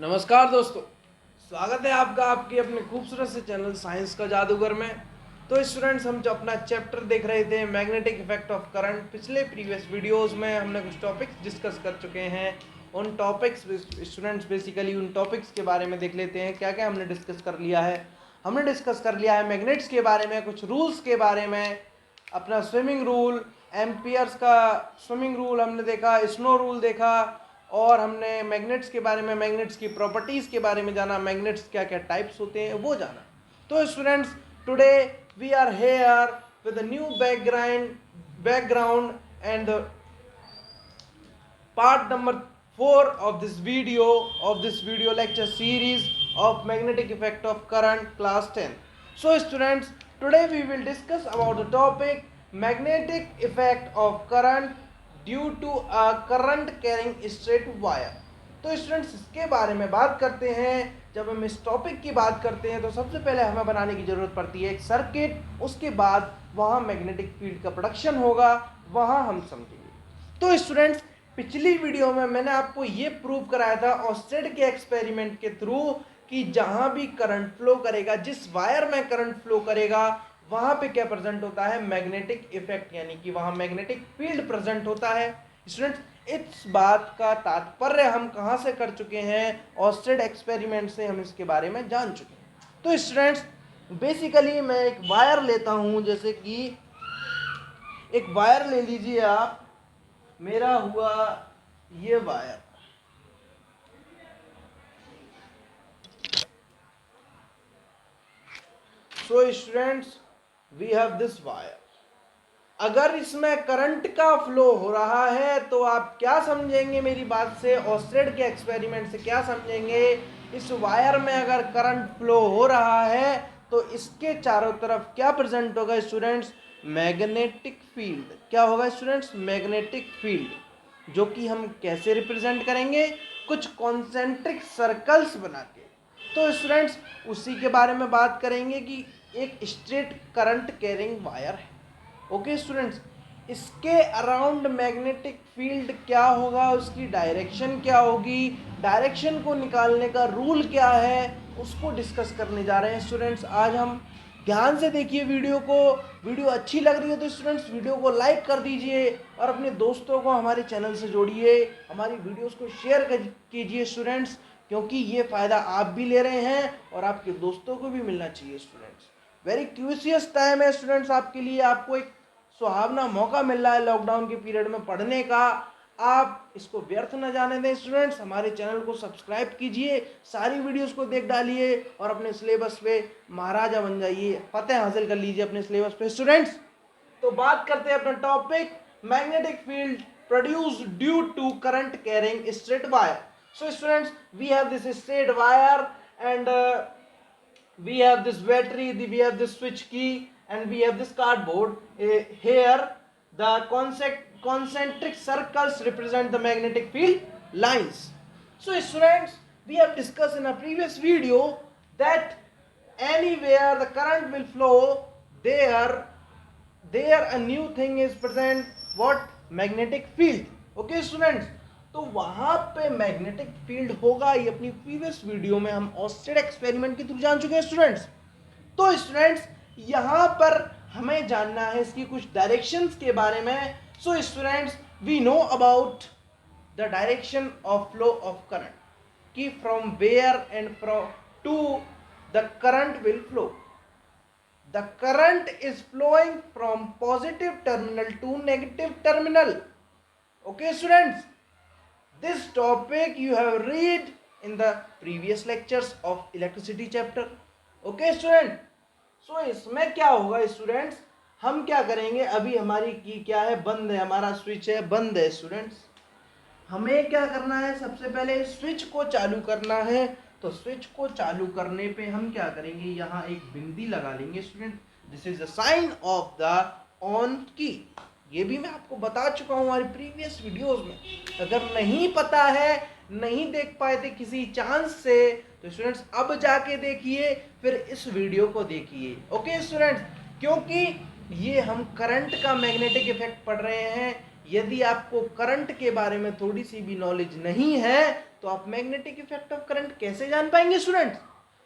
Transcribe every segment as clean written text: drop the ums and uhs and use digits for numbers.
नमस्कार दोस्तों, स्वागत है आपका आपके अपने खूबसूरत से चैनल साइंस का जादूगर में। तो स्टूडेंट्स, हम जो अपना चैप्टर देख रहे थे मैग्नेटिक इफेक्ट ऑफ करंट, पिछले प्रीवियस वीडियोस में हमने कुछ टॉपिक्स डिस्कस कर चुके हैं। उन टॉपिक्स स्टूडेंट्स बेसिकली उन टॉपिक्स के बारे में देख लेते हैं क्या क्या हमने डिस्कस कर लिया है। हमने डिस्कस कर लिया है मैग्नेट्स के बारे में, कुछ रूल्स के बारे में, अपना स्विमिंग रूल, एम्पियर्स का स्विमिंग रूल हमने देखा, स्नो रूल देखा, और हमने मैग्नेट्स के बारे में, मैग्नेट्स की प्रॉपर्टीज़ के बारे में जाना, मैग्नेट्स क्या क्या टाइप्स होते हैं वो जाना। तो students, today we are here with a new background and part number 4 of this video lecture series of magnetic effect of current, class 10. So students, today we will discuss about the topic magnetic effect of current due to a current carrying straight wire. तो students, इसके बारे में बात करते हैं। जब हम इस टॉपिक की बात करते हैं तो सबसे पहले हमें बनाने की ज़रूरत पड़ती है एक सर्किट, उसके बाद वहाँ मैग्नेटिक फील्ड का प्रोडक्शन होगा, वहाँ हम समझेंगे। तो स्टूडेंट्स, पिछली वीडियो में मैंने आपको ये प्रूव कराया था ऑस्टेड के एक्सपेरिमेंट के थ्रू कि जहाँ भी करंट फ्लो करेगा, जिस वायर में करंट फ्लो करेगा, वहाँ पे क्या प्रेजेंट होता है, मैग्नेटिक इफेक्ट, यानी कि वहाँ मैग्नेटिक फील्ड प्रेजेंट होता है। स्टूडेंट्स, इस बात का तात्पर्य हम कहाँ से कर चुके हैं, ऑस्टेड एक्सपेरिमेंट से हम इसके बारे में जान चुके हैं। तो स्टूडेंट्स, बेसिकली मैं एक वायर लेता हूँ, जैसे कि एक वायर ले लीजिए आप, मेरा हुआ ये wire. So students, we have this wire. अगर इसमें करंट का फ्लो हो रहा है तो आप क्या समझेंगे मेरी बात से, ऑस्टेड के एक्सपेरिमेंट से क्या समझेंगे, इस वायर में अगर करंट फ्लो हो रहा है तो इसके चारों तरफ क्या प्रेजेंट होगा स्टूडेंट्स, मैग्नेटिक फील्ड। क्या होगा स्टूडेंट्स, मैग्नेटिक फील्ड, जो कि हम कैसे रिप्रेजेंट करेंगे, कुछ कॉन्सेंट्रिक सर्कल्स बना के। तो स्टूडेंट्स, उसी के बारे में बात करेंगे कि एक स्ट्रेट करंट कैरिंग वायर है। ओके स्टूडेंट्स, इसके अराउंड मैग्नेटिक फील्ड क्या होगा, उसकी डायरेक्शन क्या होगी, डायरेक्शन को निकालने का रूल क्या है, उसको डिस्कस करने जा रहे हैं स्टूडेंट्स। आज हम ध्यान से देखिए वीडियो को। वीडियो अच्छी लग रही है तो स्टूडेंट्स वीडियो को लाइक कर दीजिए और अपने दोस्तों को हमारे चैनल से जोड़िए, हमारी वीडियोस को शेयर कीजिए स्टूडेंट्स, क्योंकि ये फ़ायदा आप भी ले रहे हैं और आपके दोस्तों को भी मिलना चाहिए स्टूडेंट्स। वेरी क्रूशियस टाइम है स्टूडेंट्स आपके लिए, आपको एक सुहावना मौका मिल रहा है लॉकडाउन के पीरियड में पढ़ने का। आप इसको व्यर्थ न जाने दें स्टूडेंट्स, हमारे चैनल को सब्सक्राइब कीजिए, सारी वीडियोस को देख डालिए और अपने सिलेबस पे महाराजा बन जाइए, फतेह हासिल कर लीजिए अपने सिलेबस पे स्टूडेंट्स। तो बात करते हैं अपना topic, magnetic field produced due to current carrying straight wire. So students, we have this straight wire and we have this battery, we have this switch key, and we have this cardboard. Here the concentric circles represent the magnetic field lines. So students, we have discussed in a previous video that anywhere the current will flow, there a new thing is present, what, magnetic field. Okay students, तो वहां पे magnetic field होगा, ये अपनी previous video में हम Oersted experiment के through जान चुके हैं स्टूडेंट्स। तो स्टूडेंट्स, यहां पर हमें जानना है इसकी कुछ डायरेक्शंस के बारे में। So students, we know about the direction of flow of current, कि from where and from to the current will flow. The current is flowing from positive terminal to negative terminal. Okay students, this topic you have read in the previous lectures of electricity chapter. Okay student, so इसमें क्या होगा students, हम क्या करेंगे, अभी हमारी की क्या है, बंद है, हमारा स्विच है बंद है स्टूडेंट्स। हमें क्या करना है, सबसे पहले स्विच को चालू करना है। तो स्विच को चालू करने पे हम क्या करेंगे, यहाँ एक बिंदी लगा लेंगे student, this is the sign of the on की। ये भी मैं आपको बता चुका हूँ हमारी प्रीवियस वीडियोस में। अगर नहीं पता है, नहीं देख पाए थे किसी चांस से, तो स्टूडेंट्स अब जाके देखिए, फिर इस वीडियो को देखिए। ओके स्टूडेंट्स, क्योंकि ये हम करंट का मैग्नेटिक इफेक्ट पढ़ रहे हैं। यदि आपको करंट के बारे में थोड़ी सी भी नॉलेज नहीं है तो आप मैग्नेटिक इफेक्ट ऑफ करंट कैसे जान पाएंगे स्टूडेंट्स?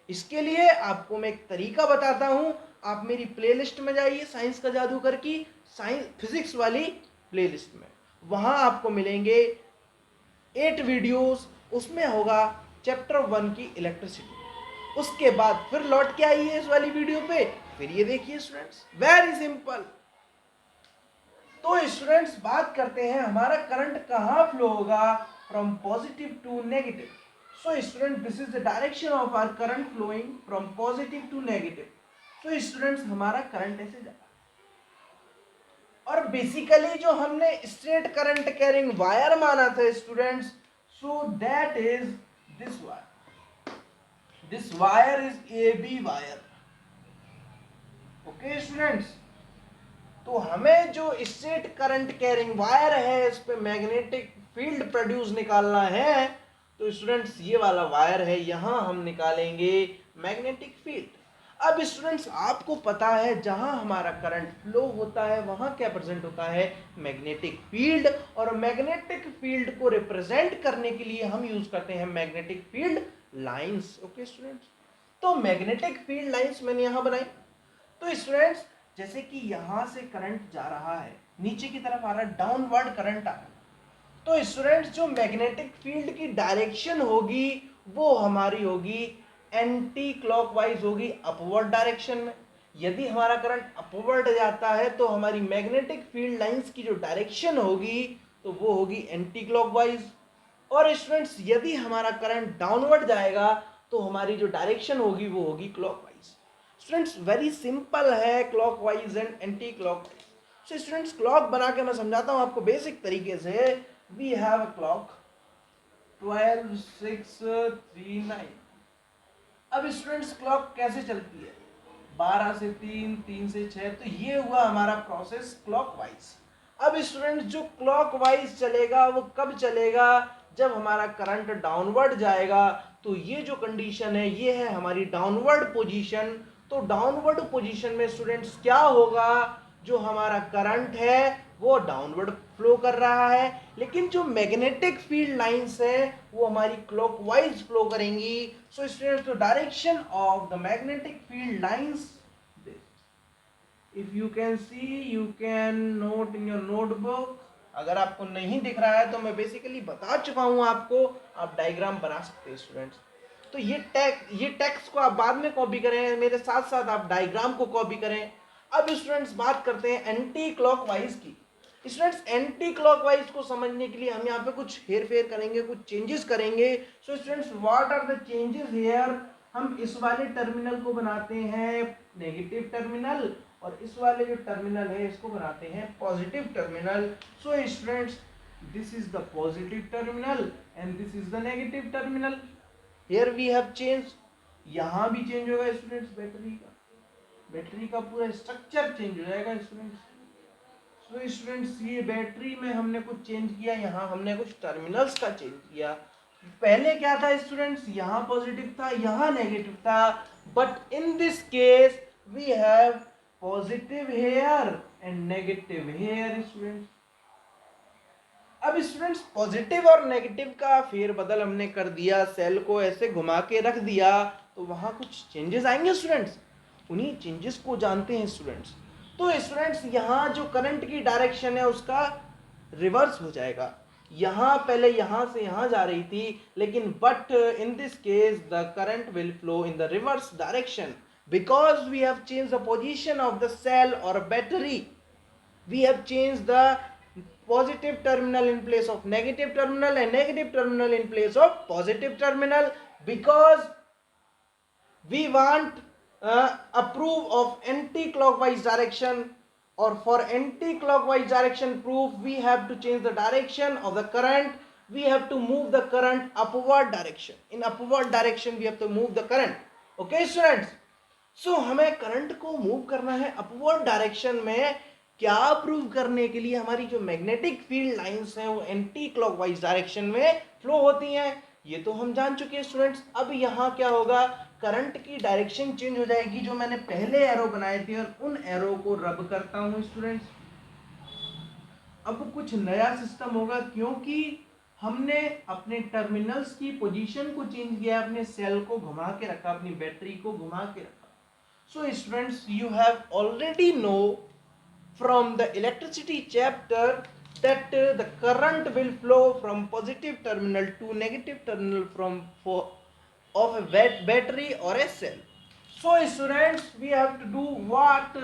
इसके लिए आपको मैं एक तरीका बताता हूं। आप मेरी प्लेलिस्ट में जाइए, साइंस का जादूगर की साइंस फिजिक्स वाली प्लेलिस्ट में, वहां आपको मिलेंगे 8 वीडियोस। उसमें होगा चैप्टर 1 की इलेक्ट्रिसिटी। उसके बाद फिर लौट के आइए इस वाली वीडियो पे, फिर ये देखिए स्टूडेंट्स, वेरी सिंपल। तो स्टूडेंट्स बात करते हैं हमारा करंट कहाँ फ्लो होगा, from positive to negative. So student this is the direction of our current flowing from positive to negative. So students हमारा करंट ऐसे जा रहा है, और बेसिकली जो हमने स्ट्रेट करंट कैरिंग वायर माना था students, so that is this wire. This wire is A B wire. Okay students, तो हमें जो स्ट्रेट करंट कैरिंग वायर है इस पे मैग्नेटिक फील्ड प्रोड्यूस निकालना है। तो स्टूडेंट्स ये वाला वायर है, यहां हम निकालेंगे मैग्नेटिक फील्ड। अब स्टूडेंट्स आपको पता है जहां हमारा करंट फ्लो होता है वहां क्या प्रेजेंट होता है, मैग्नेटिक फील्ड। और मैग्नेटिक फील्ड को रिप्रेजेंट करने के लिए हम यूज करते हैं magnetic field lines. Okay students, तो मैग्नेटिक फील्ड लाइंस मैंने यहां बनाई। तो स्टूडेंट्स जैसे कि यहां से करंट जा रहा है, नीचे की तरफ आ रहा है, डाउनवर्ड करंट आ रहा है, तो स्टूडेंट्स जो मैग्नेटिक फील्ड की डायरेक्शन होगी वो हमारी होगी एंटी क्लॉकवाइज होगी, अपवर्ड डायरेक्शन में। यदि हमारा करंट अपवर्ड जाता है तो हमारी मैग्नेटिक फील्ड लाइंस की जो डायरेक्शन होगी तो वो होगी एंटी क्लॉकवाइज। और स्टूडेंट्स यदि हमारा करंट डाउनवर्ड जाएगा तो हमारी जो डायरेक्शन होगी वो होगी क्लॉकवाइज। स्टूडेंट्स वेरी सिंपल है clockwise and anti clockwise. So students clock बना के मैं समझाता हूं आपको बेसिक तरीके से। We have a clock 12 6 3 9। अब स्टूडेंट्स क्लॉक कैसे चलती है, 12 से 3, 3 से 6, तो ये हुआ हमारा प्रोसेस क्लॉकवाइज। अब स्टूडेंट्स जो क्लॉकवाइज चलेगा वो कब चलेगा, जब हमारा करंट डाउनवर्ड जाएगा। तो ये जो कंडीशन है ये है हमारी डाउनवर्ड पोजीशन। तो डाउनवर्ड पोजीशन में स्टूडेंट्स क्या होगा, जो हमारा करंट है वो डाउनवर्ड फ्लो कर रहा है, लेकिन जो मैग्नेटिक फील्ड लाइंस है वो हमारी क्लॉकवाइज फ्लो करेंगी। So students the direction of the magnetic field lines, if you can see you can note in your notebook. अगर आपको नहीं दिख रहा है तो मैं बेसिकली बता चुका हूं आपको, आप डायग्राम बना सकते हैं स्टूडेंट्स। तो ये टेक्स्ट को आप बाद में कॉपी करें, मेरे साथ साथ आप डायग्राम को कॉपी करें। अब स्टूडेंट्स बात करते हैं एंटी क्लॉकवाइज की। स्टूडेंट्स एंटी क्लॉकवाइज को समझने के लिए हम यहाँ पे कुछ हेर फेर करेंगे, कुछ चेंजेस करेंगे। So students what are the changes here, हम इस वाले टर्मिनल को बनाते हैं नेगेटिव टर्मिनल, और इस वाले जो टर्मिनल है इसको बनाते हैं positive terminal. So students this is the positive terminal and this is the negative terminal. Here we have change, यहां भी चेंज होगा स्टूडेंट्स, बैटरी का पूरा स्ट्रक्चर चेंज हो जाएगा स्टूडेंट्स। सो स्टूडेंट्स ये बैटरी में हमने कुछ चेंज किया, यहाँ हमने कुछ टर्मिनल्स का चेंज किया। पहले क्या था स्टूडेंट्स, यहाँ पॉजिटिव था यहाँ नेगेटिव था, but in this case we have positive here and negative here students. अब स्टूडेंट्स पॉजिटिव और नेगेटिव का फेरबदल हमने कर दिया, सेल को ऐसे घुमा के रख दिया, तो वहां कुछ चेंजेस आएंगे स्टूडेंट्स, उन्हीं चेंजेस को जानते हैं स्टूडेंट्स। तो स्टूडेंट्स यहाँ जो करंट की डायरेक्शन है उसका रिवर्स हो जाएगा, यहाँ पहले यहाँ से यहाँ जा रही थी, लेकिन but in this case the current will flow in the reverse direction because we have changed the position of the cell or battery. We have changed the positive terminal in place of negative terminal and negative terminal in place of positive terminal, because we want a proof of anti-clockwise direction, or for anti-clockwise direction proof we have to change the direction of the current. We have to move the current upward direction, in upward direction we have to move the current. Okay students, सो हमें current को move करना है upward direction में। क्या prove करने के लिए, हमारी जो मैग्नेटिक फील्ड लाइंस हैं वो एंटी क्लॉकवाइज डायरेक्शन में फ्लो होती हैं, ये तो हम जान चुके हैं स्टूडेंट्स। अब यहाँ क्या होगा, करंट की डायरेक्शन चेंज हो जाएगी। जो मैंने पहले एरो बनाए थे और उन एरो को रब करता हूँ स्टूडेंट्स। अब कुछ नया सिस्टम होगा, क्योंकि हमने अपने टर्मिनल्स की पोजीशन को चेंज किया, अपने सेल को घुमा के रखा, अपनी बैटरी को घुमा के रखा. So students, you have already know from the electricity chapter that the current will flow from positive terminal to negative terminal of a battery or a cell. So students, we have to do what?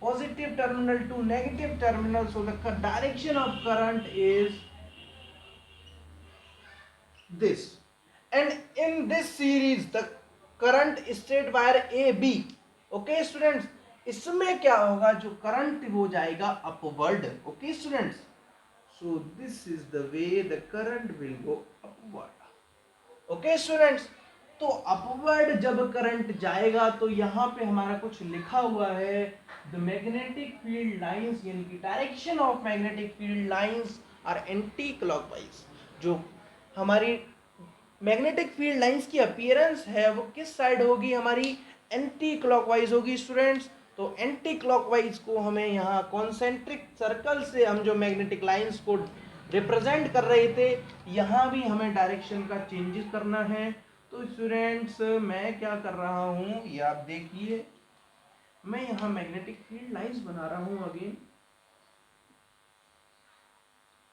Positive terminal to negative terminal. So the direction of current is this, and in this series the current straight wire AB. Okay students, इसमें क्या होगा, जो current वो जाएगा upward. Okay students, so this is the way the current will go upward. Okay students, तो upward जब current जाएगा तो यहाँ पे हमारा कुछ लिखा हुआ है, द मैग्नेटिक फील्ड लाइंस, यानी कि direction of magnetic field lines are anti clockwise. जो हमारी मैग्नेटिक फील्ड लाइंस की अपीयरेंस है वो किस साइड होगी, हमारी एंटी क्लॉकवाइज होगी स्टूडेंट्स. तो एंटी क्लॉकवाइज को हमें यहाँ कॉन्सेंट्रिक सर्कल से हम जो मैग्नेटिक लाइंस को रिप्रेजेंट कर रहे थे, यहाँ भी हमें डायरेक्शन का चेंजेस करना है. तो स्टूडेंट्स, मैं क्या कर रहा हूँ ये आप देखिए, मैं यहाँ मैग्नेटिक फील्ड लाइंस बना रहा हूँ अगेन.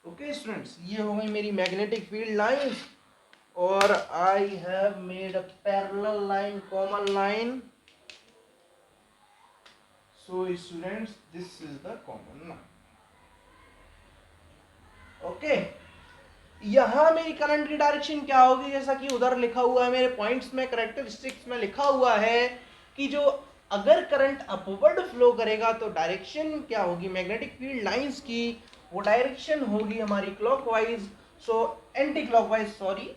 ओके स्टूडेंट्स, ये हो गई मेरी मैग्नेटिक फील्ड लाइंस, और I have made a parallel line, common line. So students, this is the common line. Okay, यहां मेरी करंट की डायरेक्शन क्या होगी, जैसा कि उधर लिखा हुआ है मेरे पॉइंट्स में, कैरेक्टरिस्टिक्स में लिखा हुआ है कि जो अगर करंट अपवर्ड फ्लो करेगा तो डायरेक्शन क्या होगी मैग्नेटिक फील्ड लाइंस की, वो डायरेक्शन होगी हमारी clockwise. So anti clockwise, sorry.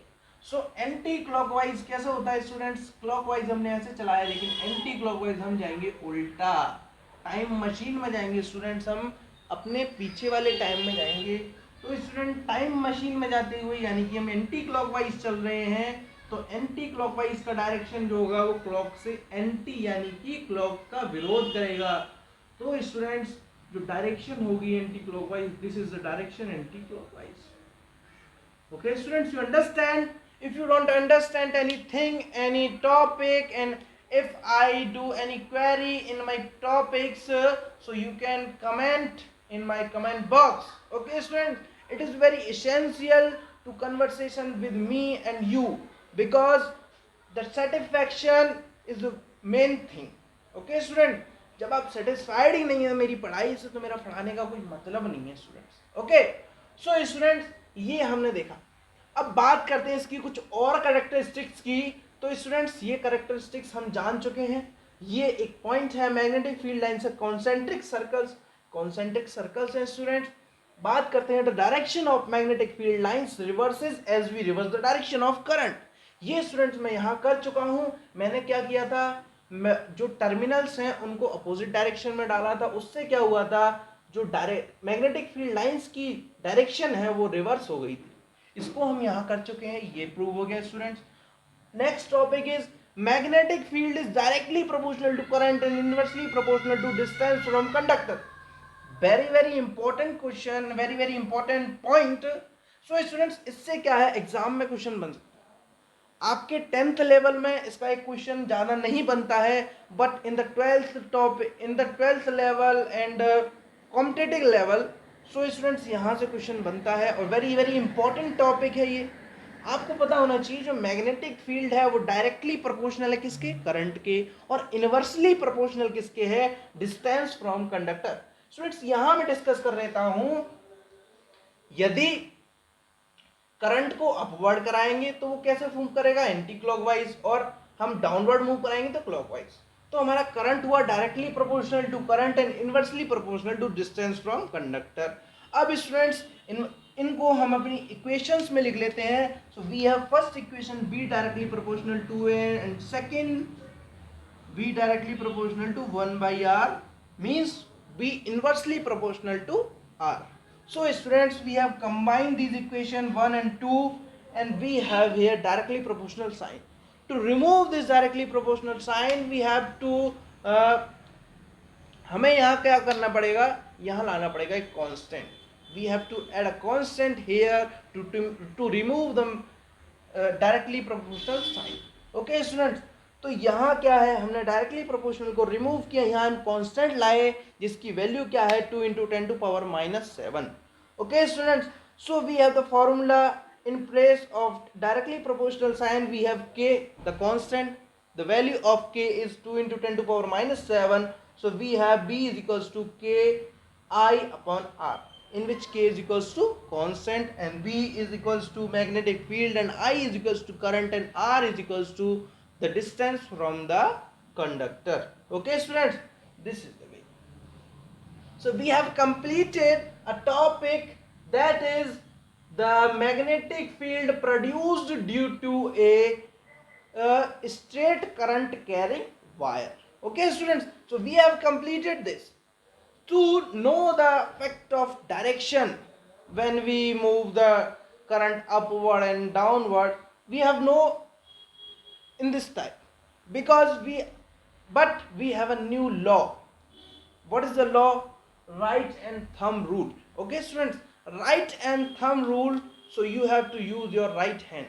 So anti clockwise कैसे होता है स्टूडेंट्स, क्लॉकवाइज हमने ऐसे चलाया, लेकिन एंटी क्लॉकवाइज हम जाएंगे उल्टा, टाइम मशीन में जाएंगे स्टूडेंट्स, हम अपने पीछे वाले टाइम में जाएंगे. तो स्टूडेंट, टाइम मशीन में जाते हुए यानी कि हम एंटी क्लॉकवाइज चल रहे हैं, तो एंटी क्लॉकवाइज का डायरेक्शन जो होगा वो क्लॉक से एंटी यानी कि क्लॉक का विरोध करेगा. तो स्टूडेंट्स, जो डायरेक्शन होगी anti clockwise, this is the direction anti clockwise. Okay students, you understand? If you don't understand anything, any topic, and if I do any query in my topics, so you can comment in my comment box. Okay students, it is very essential to conversation with me and you, because the satisfaction is the main thing. Okay student, जब आप satisfied ही नहीं है मेरी पढ़ाई से, तो मेरा पढ़ाने का कोई मतलब नहीं है स्टूडेंट्स. ओके, सो स्टूडेंट्स, ये हमने देखा. अब बात करते हैं इसकी कुछ और कैरेक्टरिस्टिक्स की. तो स्टूडेंट्स, ये कैरेक्टरिस्टिक्स हम जान चुके हैं. ये एक पॉइंट है मैग्नेटिक फील्ड लाइन से कॉन्सेंट्रिक सर्कल्स, कॉन्सेंट्रिक सर्कल्स हैं स्टूडेंट्स. बात करते हैं the direction of magnetic field lines reverses as we reverse the direction of current. ये स्टूडेंट्स मैं यहाँ कर चुका हूँ. मैंने क्या किया था, जो टर्मिनल्स हैं उनको अपोजिट डायरेक्शन में डाला था. उससे क्या हुआ था, जो मैग्नेटिक फील्ड लाइंस की डायरेक्शन है वो रिवर्स हो गई थी. इसको हम यहाँ कर चुके हैं, ये प्रूव हो गया students. Next topic is magnetic field is directly proportional to current and inversely proportional to distance from conductor. Very important question, very important point. So students, इससे क्या है, एग्जाम में क्वेश्चन बन सकता है. आपके 10th लेवल में इसका एक क्वेश्चन ज्यादा नहीं बनता है, but in the 12th topic, in the 12th level and competitive level, so students यहाँ से क्वेश्चन बनता है, और वेरी इंपॉर्टेंट टॉपिक है ये. आपको पता होना चाहिए जो मैग्नेटिक फील्ड है वो डायरेक्टली प्रोपोर्शनल है किसके, करंट के, और इनवर्सली प्रोपोर्शनल किसके है, डिस्टेंस फ्रॉम कंडक्टर. स्टूडेंट्स, यहाँ मैं डिस्कस कर लेता हूँ, यदि करंट को अपवर्ड कराएंगे तो वो कैसे मूव करेगा, एंटी क्लॉकवाइज, और हम डाउनवर्ड मूव कराएंगे तो क्लॉकवाइज. तो हमारा करंट हुआ directly proportional to current and inversely proportional to distance from conductor. अब स्टूडेंट्स, इनको हम अपनी इक्वेशंस में लिख लेते हैं. So we have first equation B directly proportional to A, and second B directly proportional to 1/r, means B inversely proportional to r. So students, we have combined these equation 1 and 2, and we have here directly proportional sign. To remove this directly proportional sign, we have to हमें यहाँ क्या करना पड़ेगा, यहाँ लाना पड़ेगा एक constant. we have to add a constant here to remove the directly proportional sign. Okay students, तो यहाँ क्या है, हमने डायरेक्टली प्रोपोर्शनल को रिमूव किया, यहाँ हम कांस्टेंट लाए जिसकी वैल्यू क्या है 2 into 10 to power -7. Okay students, so we have the formula in place of directly proportional sign we have k, the constant. The value of k is 2 into 10 to power -7. So we have b is equals to k I upon r, in which k is equals to constant and b is equals to magnetic field and I is equals to current and r is equals to the distance from the conductor. Okay students, this is the way. So we have completed a topic, that is the magnetic field produced due to a straight current carrying wire. Okay students, so we have completed this. To know the effect of direction when we move the current upward and downward, we have no in this type, because we have a new law. What is the law? Right and thumb rule. Okay students, right and thumb rule, so you have to use your right hand.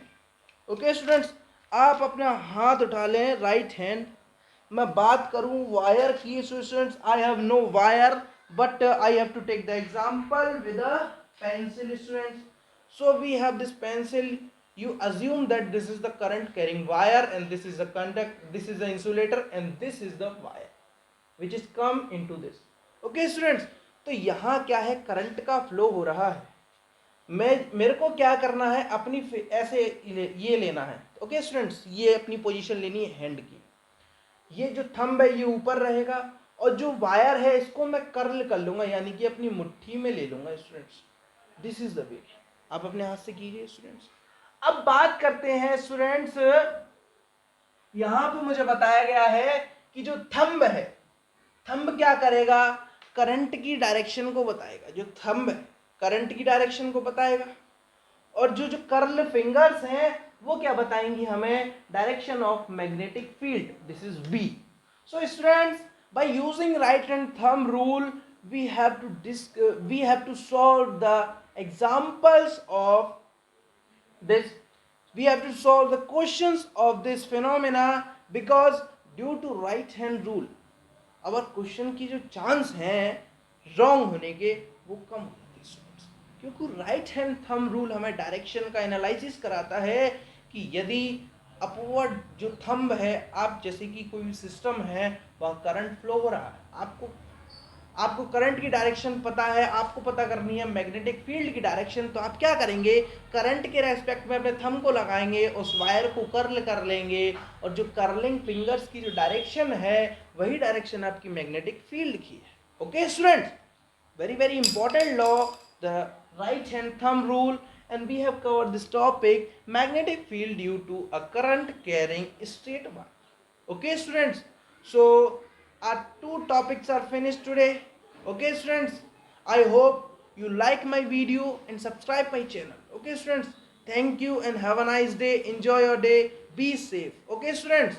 Okay students, आप अपना हाथ उठा लें, right hand. मैं बात करूं wire की, so students I have no wire but I have to take the example with a pencil students. So we have this pencil, you assume that this is the current carrying wire and this is the conduct, this is the insulator and this is the wire which is come into this. Okay students, तो यहाँ क्या है, current का flow हो रहा है. मेरे को क्या करना है, अपनी ऐसे ये लेना है. ओके स्टूडेंट्स, ये अपनी पोजीशन लेनी है हैंड की. ये जो थंब है ये ऊपर रहेगा और जो वायर है इसको मैं कर्ल कर लूंगा, यानी कि अपनी मुट्ठी में ले लूंगा students. This is the way. आप अपने हाथ से कीजिए स्टूडेंट्स. अब बात करते हैं स्टूडेंट्स, यहाँ पे मुझे बताया गया है कि जो थंब है, थंब क्या करेगा, करंट की डायरेक्शन को बताएगा. जो थंब है करंट की डायरेक्शन को बताएगा और जो जो कर्ल फिंगर्स हैं वो क्या बताएंगी हमें, direction of magnetic field. This is B. So students, by using right hand thumb rule we have to solve the examples of this, we have to solve the questions of this phenomena, because due to right hand rule our question की जो chance हैं wrong होने के वो कम हो जाती है, क्योंकि राइट हैंड थंब रूल हमें डायरेक्शन का एनालिसिस कराता है कि यदि अपवर्ड जो थंब है, आप जैसे कि कोई सिस्टम है वहाँ करंट फ्लो हो रहा है, आपको करंट की डायरेक्शन पता है, आपको पता करनी है मैग्नेटिक फील्ड की डायरेक्शन, तो आप क्या करेंगे, करंट के रेस्पेक्ट में अपने थंब को लगाएंगे, उस वायर को कर्ल कर लेंगे और जो कर्लिंग फिंगर्स की जो डायरेक्शन है वही डायरेक्शन आपकी मैग्नेटिक फील्ड की है. Okay students, very very important law, the right hand thumb rule, and we have covered this topic, magnetic field due to a current carrying straight wire. Okay students, so our two topics are finished today. Okay students, I hope you like my video and subscribe my channel. Okay students, thank you and have a nice day. Enjoy your day, be safe. Okay students.